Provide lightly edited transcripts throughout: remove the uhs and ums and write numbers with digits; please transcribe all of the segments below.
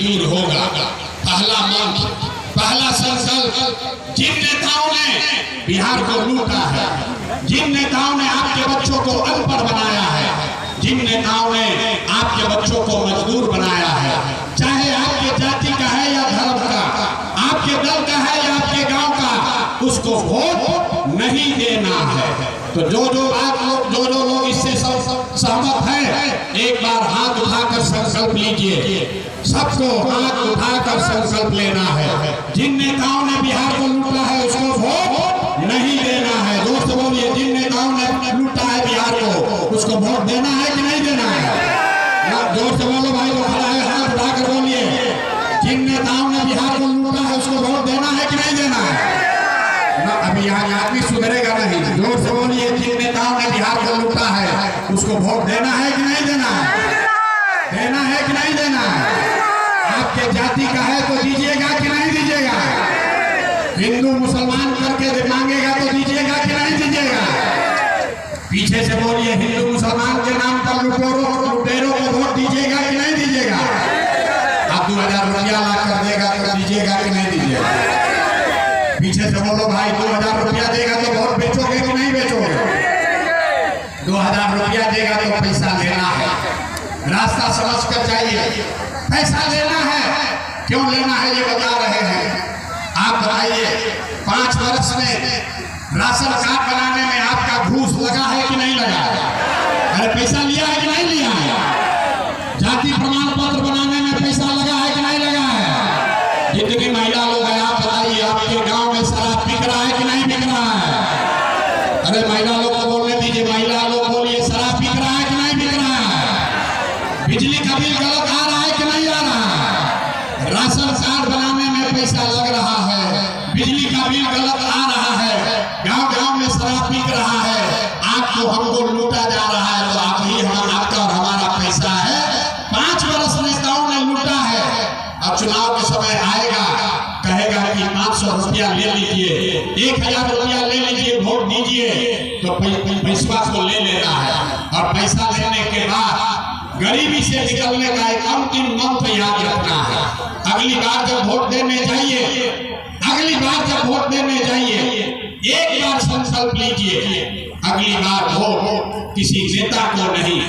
दूर होगा। पहला मंत्र, पहला संकल्प, जिन नेताओं ने बिहार को लूटा है, जिन नेताओं ने आपके बच्चों को अनपढ़ बनाया है, जिन नेताओं ने आपके बच्चों को मजदूर बनाया है, चाहे आपके जाति का है या धर्म का, आपके दल का है या आपके गांव का, उसको वोट नहीं देना है। तो जो लोग इससे सहमत हैं, एक बार हाथ उठाकर संकल्प लीजिए। सबको हाथ उठाकर संकल्प लेना है। जिन नेताओं ने बिहार को लूटा है उसको वोट नहीं देना है। दोस्त बोलिए, जिन नेताओं ने लूटा है बिहार को उसको वोट देना है कि नहीं देना है? जोर से बोलो भाई, वो खड़ा है, हाथ उठाकर बोलिए। जिन नेताओं ने बिहार को लूटा है उसको वोट देना है कि नहीं देना है? अभी यहाँ आदमी सुधरेगा नहीं। जोर से बोलिए, जिन नेताओं ने बिहार को लूटा है उसको वोट देना है कि नहीं देना है? देना है कि नहीं देना है? आपके जाति का है तो दीजिएगा कि नहीं दीजिएगा? हिंदू मुसलमान करके मांगेगा तो दीजिएगा कि नहीं दीजिएगा? पीछे से बोलिए, हिंदू मुसलमान के नाम पर लुटेरों को वोट दीजिएगा कि नहीं दीजिएगा? आप 2000 रुपया ला कर देगा तो दीजिएगा कि नहीं दीजिएगा? पीछे से बोलो भाई, 2000 रुपया देगा तो वोट बेचोगे कि नहीं बेचोगे? 2000 रुपया देगा तो पैसा लेना है। रास्ता समझ कर जाइए। पैसा लेना है, क्यों लेना है ये बता रहे हैं। आप बताइए, 5 वर्ष में राशन कार्ड बनाने में आपका घूस लगा है कि नहीं लगा है? अरे पैसा लिया है कि नहीं लिया है? जाति प्रमाण पत्र बनाने में पैसा लगा है कि नहीं लगा है? जितनी महिला लोग हैं, आप बताइए, आपके गांव में शराब बिक रहा है कि नहीं बिक रहा है? अरे महिला लोग को बोलने दीजिए। महिला लोग बोलिए, शराब बिक रहा है कि नहीं बिक रहा है? बिजली का बिल गलत आ रहा है कि नहीं आ रहा है? राशन कार्ड बनाने में पैसा लग रहा है, बिजली का बिल गलत आ रहा है, गांव-गांव में शराब बिक रहा है, आपको हमको लूटा जा रहा है। तो आप ही आपका और हमारा पैसा है। 5 वर्ष नेताओं ने लूटा है। अब चुनाव के समय आएगा, कहेगा कि 500 रुपया ले लीजिए, 1000 रुपया ले लीजिए, वोट दीजिए, तो पैसा को ले लेना है। और पैसा लेने के बाद गरीबी से निकलने का एक अंतिम मंत्र याद रखना है। अगली बार जब वोट देने जाइए, अगली बार जब वोट देने जाइए, एक बार संकल्प लीजिए, अगली बार वोट किसी नेता को नहीं,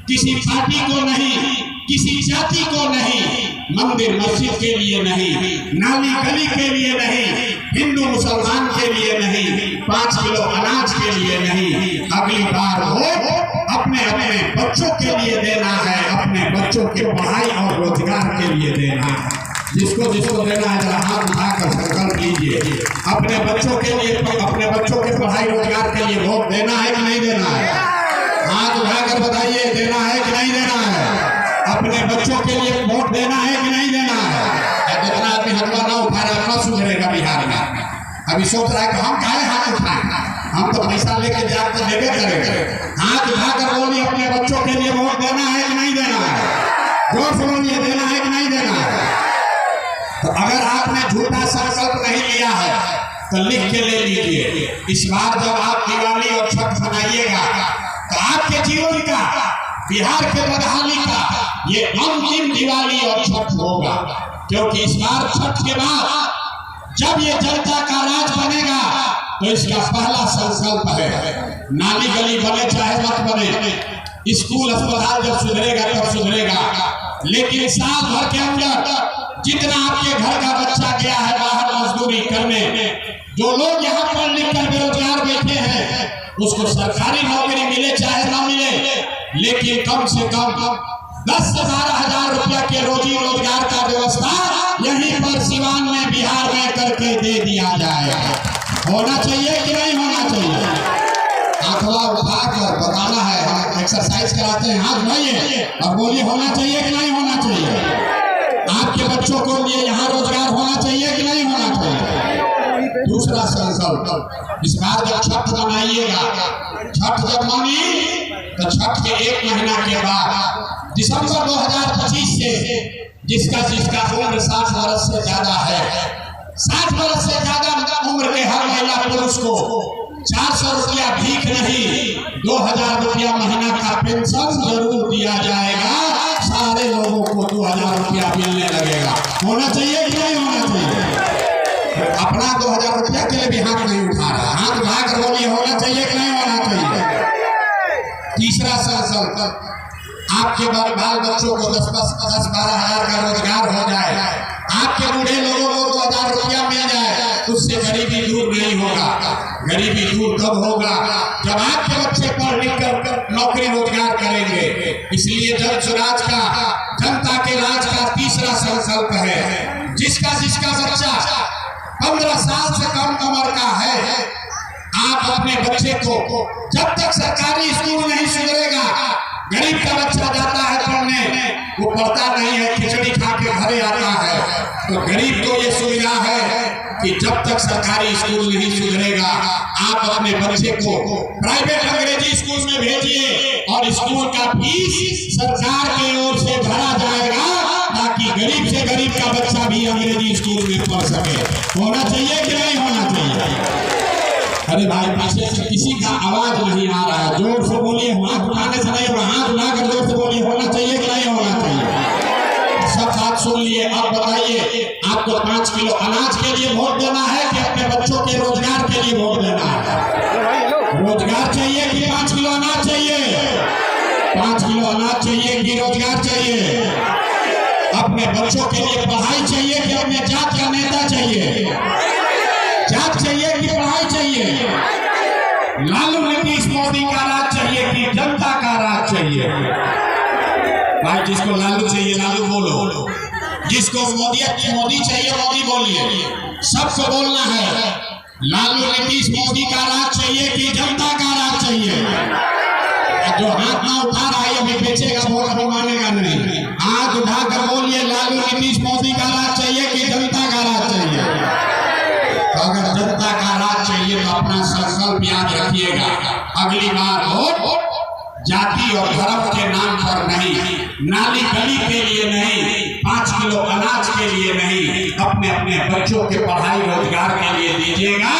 किसी पार्टी को नहीं, किसी जाति को नहीं, मंदिर मस्जिद के लिए नहीं, नाली गली के लिए नहीं, हिंदू मुसलमान के लिए नहीं, 5 किलो अनाज के लिए नहीं, अगली बार वोट अपने अपने बच्चों के लिए देना है, अपने बच्चों के पढ़ाई और रोजगार के लिए देना है। जिसको जिसको देना है जरा हाथ उठाकर संकल्प लीजिए। अपने बच्चों के लिए, अपने बच्चों के पढ़ाई रोजगार के लिए वोट देना है कि नहीं देना है? हाथ उठाकर बताइए, देना है कि नहीं देना है? अपने बच्चों के लिए वोट देना है कि नहीं देना है? जितना आदमी हथवा ना उठा रहा है, सुधरेगा बिहार में। अभी सोच रहा है कि हम काहे हाथ उठाए, हम तो पैसा लेके जाकर देवे करेंगे। हाथ उठाकर बोलिए, अपने बच्चों के लिए वोट देना है कि नहीं देना है? जोर से बोलिए, देना है कि नहीं देना है? तो अगर आपने झूठा संकल्प नहीं लिया है तो लिख के ले लीजिए। इस बार जब आप दिवाली और छठ मनाइएगा तो आपके जीवन का, बिहार के बदहाली का ये अंतिम दिवाली और छठ होगा। क्योंकि इस बार छठ के बाद जब ये जनता का राज बनेगा तो इसका पहला संकल्प है, नाली गली बने चाहे मत बने, स्कूल अस्पताल जब सुधरेगा तब सुधरेगा। लेकिन साल भर के अंदर जितना आपके घर का बच्चा गया है बाहर मजदूरी करने, जो लोग यहाँ पढ़ लिख कर बेरोजगार बैठे हैं, उसको सरकारी नौकरी मिले चाहे ना मिले, लेकिन कम से कम 10 से 12 हजार रुपया के रोजी रोजगार का व्यवस्था यहीं पर सिवान में, बिहार में करके दे दिया जाएगा। होना चाहिए कि नहीं होना चाहिए? आंखला उठाकर बताना है, हम एक्सरसाइज कराते हैं। हाथ उठाइए और बोलिए, होना चाहिए कि नहीं होना चाहिए? आपके बच्चों को लिए यहाँ रोजगार होना चाहिए कि नहीं होना चाहिए? दूसरा संकल्प, इस बार जब छठ मनाइएगा, छठ जब मनी तो छठ के 1 महीना के बाद दिसंबर 2025 से जिसका उम्र 60 वर्ष से ज्यादा है, 60 वर्ष से ज्यादा उम्र के हर महिला पुरुष को 400 रुपया भीख नहीं, 2000 रुपया महीना का पेंशन जरूर दिया जाएगा। सारे लोगों को 2000 रुपया मिलने लगेगा। होना चाहिए कि नहीं होना चाहिए? अपना 2000 रुपया के लिए भी हाथ नहीं उठा रहा, हाथ उठाकर बोलिए होना चाहिए कि नहीं होना चाहिए? तीसरा संकल्प, आपके बाल बच्चों को 10-12 हजार का रोजगार हो जाए, आपके बूढ़े लोगों को 2000 रुपया मिल जाए, उससे गरीबी दूर नहीं होगा। गरीबी दूर कब होगा? जब आपके बच्चे पढ़ लिख कर नौकरी रोजगार करेंगे। इसलिए जन स्वराज का, जनता के राज का तीसरा संकल्प है, जिसका बच्चा 15 साल से कम उम्र का है, आप अपने बच्चे को जब तक सरकारी स्कूल नहीं सुधरेगा, गरीब का बच्चा जाता है पढ़ने, वो पढ़ता नहीं है, खिचड़ी खा के घरे आता है। तो गरीब को ये सुविधा है कि जब तक सरकारी स्कूल नहीं सुधरेगा, आप अपने बच्चे को प्राइवेट अंग्रेजी स्कूल में भेजिए और स्कूल का फीस सरकार की ओर से भरा जाएगा, ताकि गरीब से गरीब का बच्चा भी अंग्रेजी स्कूल में पढ़ सके। होना चाहिए कि नहीं होना चाहिए? अरे भाई, पीछे से किसी का आवाज नहीं आ रहा है, जोर से बोलिए। हाथ उठाने से नहीं होगा, हाथ उठाकर जोर से बोलिए होना चाहिए कि नहीं होना चाहिए? सब बात सुन लिए। अब बताइए, आपको 5 किलो अनाज के लिए वोट देना है कि अपने बच्चों के रोजगार के लिए वोट देना है? रोजगार चाहिए कि 5 किलो अनाज चाहिए? 5 किलो अनाज चाहिए कि रोजगार चाहिए? अपने बच्चों के लिए पढ़ाई चाहिए कि अपने जात का नेता चाहिए? जात चाहिए कि पढ़ाई चाहिए? लालू नीतीश मोदी का राज चाहिए कि जनता का राज चाहिए? भाई, जिसको लालू चाहिए लालू बोलो, जिसको मोदी चाहिए मोदी बोलिए। सबको बोलना है, लालू नीतीश मोदी का राज चाहिए कि जनता का राज चाहिए? जो हाथ ना उठा रहा है अभी बेचेगा वोट, अभी मानेगा नहीं। हाथ उठाकर बोलिए, लालू नीतीश मोदी का राज चाहिए कि जनता का राज चाहिए? अगर जनता का राज चाहिए तो अपना संकल्प याद रखिएगा, अगली बार वोट जाति और धर्म के नाम पर नहीं, नाली गली के लिए नहीं, 5 किलो अनाज के लिए नहीं, अपने अपने बच्चों के पढ़ाई रोजगार के लिए दीजिएगा,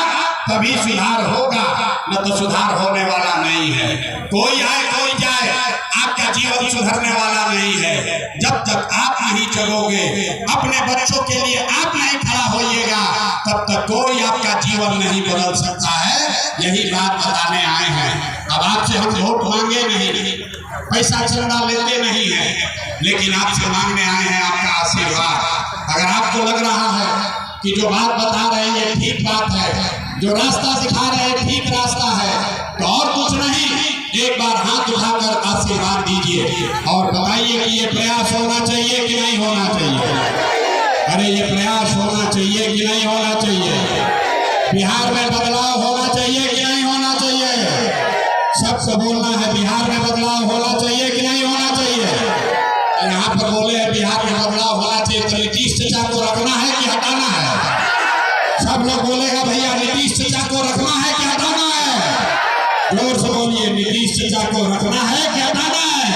तभी सुधार होगा, न तो सुधार होने वाला नहीं है। कोई आए कोई जाए, आपका जीवन सुधरने वाला नहीं है। जब तक आप नहीं जगोगे, अपने बच्चों के लिए आप नहीं खड़ा होइएगा, तब तक कोई आपका जीवन नहीं बदल सकता है। यही बात बताने आए हैं। अब आपसे हम वोट मांगे नहीं, पैसा चंदा लेते नहीं है, लेकिन आपसे मांगने आए हैं आपका आशीर्वाद। अगर आपको लग रहा है कि जो बात बता रहे हैं ये ठीक बात है, जो रास्ता दिखा रहे हैं ठीक रास्ता है, तो और कुछ नहीं, एक बार हाथ उठाकर आशीर्वाद दीजिए और बताइए कि ये प्रयास होना चाहिए कि नहीं होना चाहिए? अरे ये प्रयास होना चाहिए कि नहीं होना चाहिए? बिहार में बदलाव होना चाहिए कि नहीं होना चाहिए? सबसे बोलना है, बिहार में बदलाव होना चाहिए कि नहीं होना चाहिए? यहाँ पर बोले हैं बिहार में बदलाव होना चाहिए, तो नीतीश चाचा को रखना है कि हटाना है? सब लोग बोलेगा भैया नीतीश चाचा को रखना है कि हटाना है? जोर से बोलिए, नीतीश चाचा को रखना है कि हटाना है?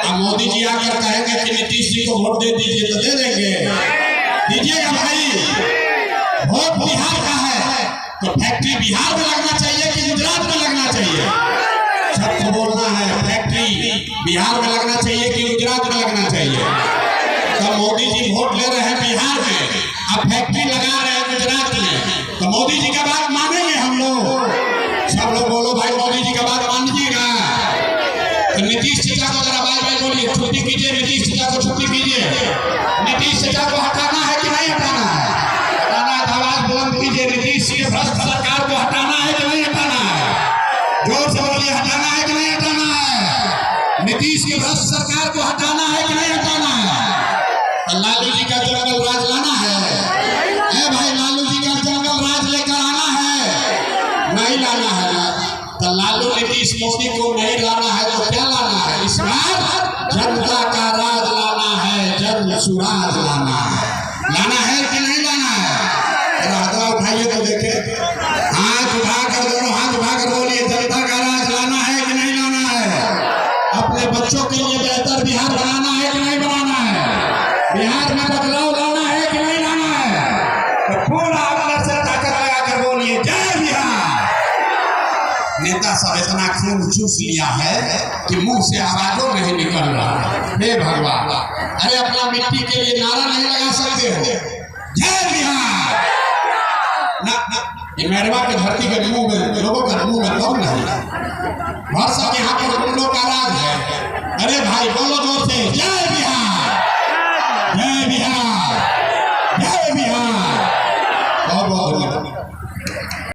अब मोदी जी आकर कहेंगे कि नीतीश जी को वोट दे दीजिए, तो दे देंगे? दीजिएगा भाई? वोट बिहार का है तो फैक्ट्री बिहार में लगना चाहिए कि गुजरात में लगना चाहिए? सबको बोलना है, फैक्ट्री बिहार में लगना चाहिए कि गुजरात में लगना चाहिए? तो मोदी जी वोट ले रहे हैं बिहार में, अब फैक्ट्री लगा रहे हैं गुजरात में, तो मोदी जी का बात मानेंगे हम लोग? सब लोग बोलो भाई, मोदी जी का बात मान लीजिएगा। तो नीतीश चाचा को जरा भाई भाई बोलिए, छुट्टी कीजिए, नीतीश चाचा को छुट्टी कीजिए। नीतीश चाचा को हटाना है कि नहीं हटाना है? हटाना है तो आवाज बुलंद कीजिए, नीतीश की भ्रष्ट सरकार को हटाना है कि नहीं हटाना है? जोर से बोलिए, हटाना है कि नहीं हटाना है? नीतीश की भ्रष्ट सरकार को हटाना है कि नहीं हटाना है? लालू जी का जंगल राज लाना है भाई, लालू जी का जंगल राज लेकर आना है, नहीं लाना है ना? तो लालू नीतीश मोदी को नहीं लाना है तो क्या लाना है? इस बार जनता का राज लाना है, जन सुराज लाना है। लाना है कि नहीं लाना है? हाथ उठाइए तो देखे, हाथ उठाकर, दोनों हाथ उठाकर बोलिए, जनता का राज लाना है कि नहीं लाना है? अपने बच्चों के लिए बेहतर बिहार बनाना है कि नहीं बनाना है? बिहार में बदलाव लाना है कि नहीं लाना है? तो पूरा अपने से ताकत लगाकर बोलिए, जय बिहार। नेता सब इतना खून चूस लिया है कि मुंह से आवाजों नहीं निकल रहा है। हे भगवान, अरे अपना मिट्टी के लिए नारा नहीं लगा सकते हो? जय बिहार ना, ये मेरवा की धरती के मुंह में लोगों का मुंह में दम नहीं, और सब यहाँ पर हम लोग का राज है। अरे भाई बोलो जोर से, जय बिहार, जय बिहार।